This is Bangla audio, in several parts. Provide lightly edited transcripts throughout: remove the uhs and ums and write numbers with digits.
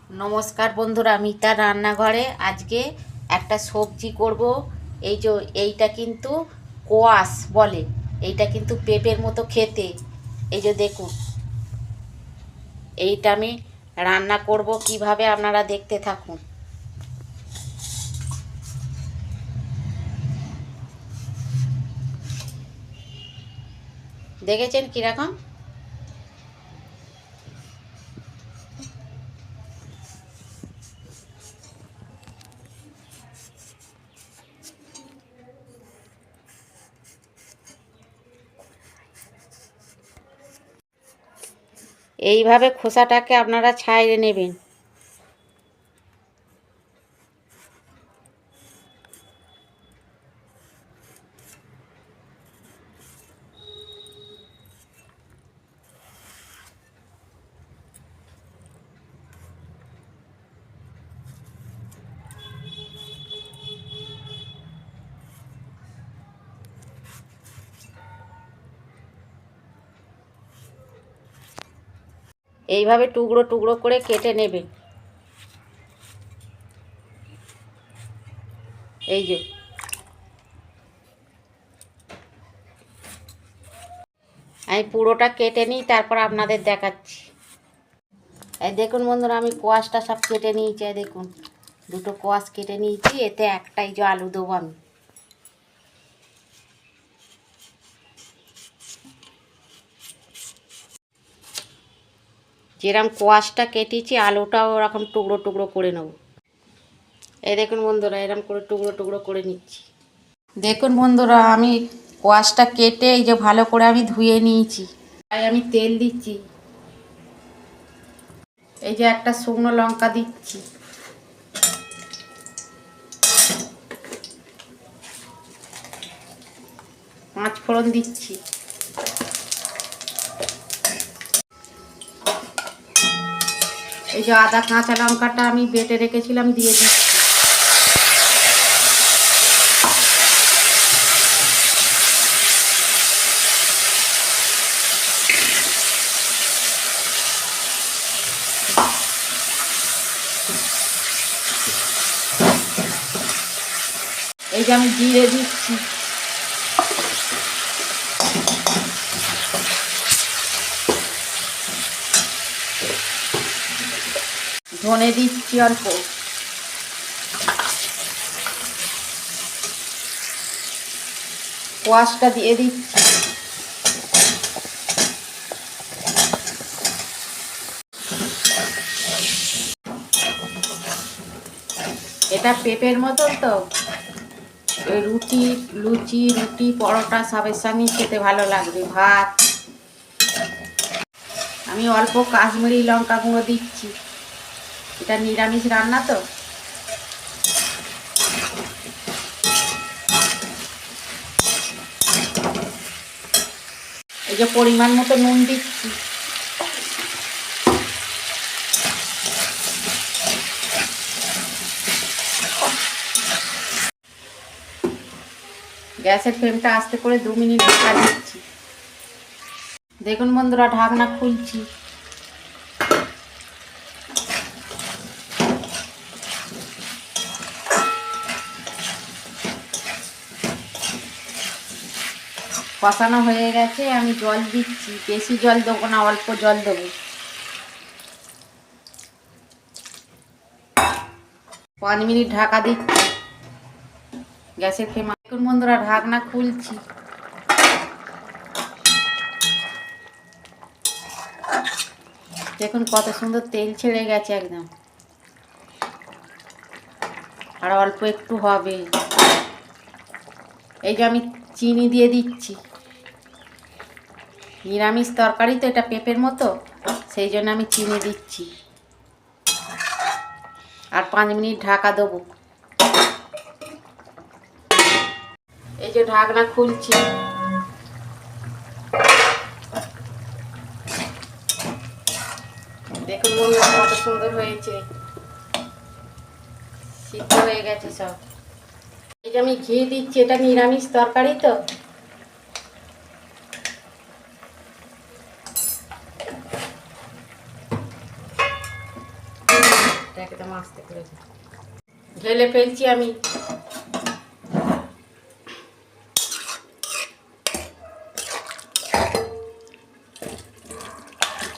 নমস্কার বন্ধুরা, মিতা রান্নাঘরে আজকে একটা সবজি করব। এই যে এইটা কিন্তু কোয়াশ বলে, এইটা কিন্তু পেঁপের মতো খেতে। এই যে দেখুন, এইটা আমি রান্না করব কিভাবে আপনারা দেখতে থাকুন। দেখেছেন কীরকম? এইভাবে খোসাটাকে আপনারা ছাইড়ে নেবেন। এইভাবে টুকরো টুকরো করে কেটে নেবেন। এই যে আমি পুরোটা কেটে নিই, তারপর আপনাদের দেখাচ্ছি। এই দেখুন বন্ধুরা, আমি কোয়াশটা সব কেটে নিয়েছি। এই দেখুন, দুটো কোয়াশ কেটে নিয়েছি। এতে একটাই যে আলু দেবো আমি। যেরকম কোয়াশটা কেটেছি, আলুটাও ওরকম টুকরো টুকরো করে নেব। এই দেখুন বন্ধুরা, এরকম করে টুকরো টুকরো করে নিচ্ছি। দেখুন বন্ধুরা, আমি কোয়াশটা কেটে এই যে ভালো করে আমি ধুয়ে নিয়েছি। তাই আমি তেল দিচ্ছি। এই যে একটা শুকনো লঙ্কা দিচ্ছি, পাঁচ ফোড়ন দিচ্ছি, এই যে আদা কাঁচা লঙ্কাটা আমি বেটে রেখেছিলাম দিয়ে দিচ্ছি। এই যে আমি জিরে দিচ্ছি, ধনে দিচ্ছি অল্প, কোয়াশটা দিয়ে দিচ্ছি, এটা পেঁপের মতন তো রুটি, লুচি, রুটি, পরোটা সবের সঙ্গে খেতে ভালো লাগবে। ভাত। আমি অল্প কাশ্মীরি লঙ্কা গুঁড়ো দিচ্ছি, এটা নিরামিষ রান্না তো। এই যে পরিমাণ মতো নুন দিচ্ছি। গ্যাসের ফ্লেমটা আস্তে করে 2 মিনিট ঢাকা দিচ্ছি। দেখুন বন্ধুরা, ঢাকনা খুলছি। কষানো হয়ে গেছে, আমি জল দিচ্ছি। বেশি জল দেবো না, অল্প জল দেবো। 5 মিনিট ঢাকা দিচ্ছি গ্যাসের ফ্লেম। দেখুন বন্ধুরা, ঢাকনা খুলছি। দেখুন কত সুন্দর তেল ছেড়ে গেছে একদম, আর অল্প একটু হবে। এই যে আমি চিনি দিয়ে দিচ্ছি। নিরামিষ তরকারি তো, এটা পেঁপের মতো, সেই জন্য আমি চিনি দিচ্ছি। আর 5 মিনিট ঢাকা দেবো। এই যে ঢাকনা খুলছি। দেখুন বন্ধুরা, কত সুন্দর হয়েছে, সিদ্ধ হয়ে গেছে সব। এই যে আমি ঘি দিচ্ছি, এটা নিরামিষ তরকারি তো। একদম আস্তে করে ঢেলে ফেলছি আমি।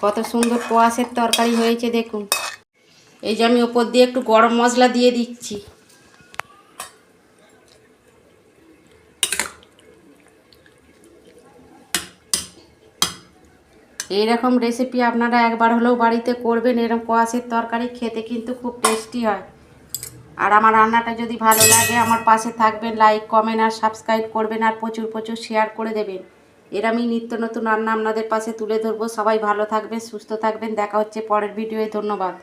কত সুন্দর কোয়াশের তরকারি হয়েছে দেখুন। এই যে আমি ওপর দিয়ে একটু গরম মশলা দিয়ে দিচ্ছি। এইরকম রেসিপি আপনারা একবার হলেও বাড়িতে করবেন। এরকম কোয়াশের তরকারি খেতে কিন্তু খুব টেস্টি হয়। আর আমার রান্নাটা যদি ভালো লাগে আমার পাশে থাকবেন, লাইক কমেন্ট আর সাবস্ক্রাইব করবেন, আর প্রচুর প্রচুর শেয়ার করে দেবেন। আমি নিত্য নতুন রান্না আপনাদের পাশে তুলে ধরবো। সবাই ভালো থাকবেন, সুস্থ থাকবেন। দেখা হচ্ছে পরের ভিডিওয়ে। ধন্যবাদ।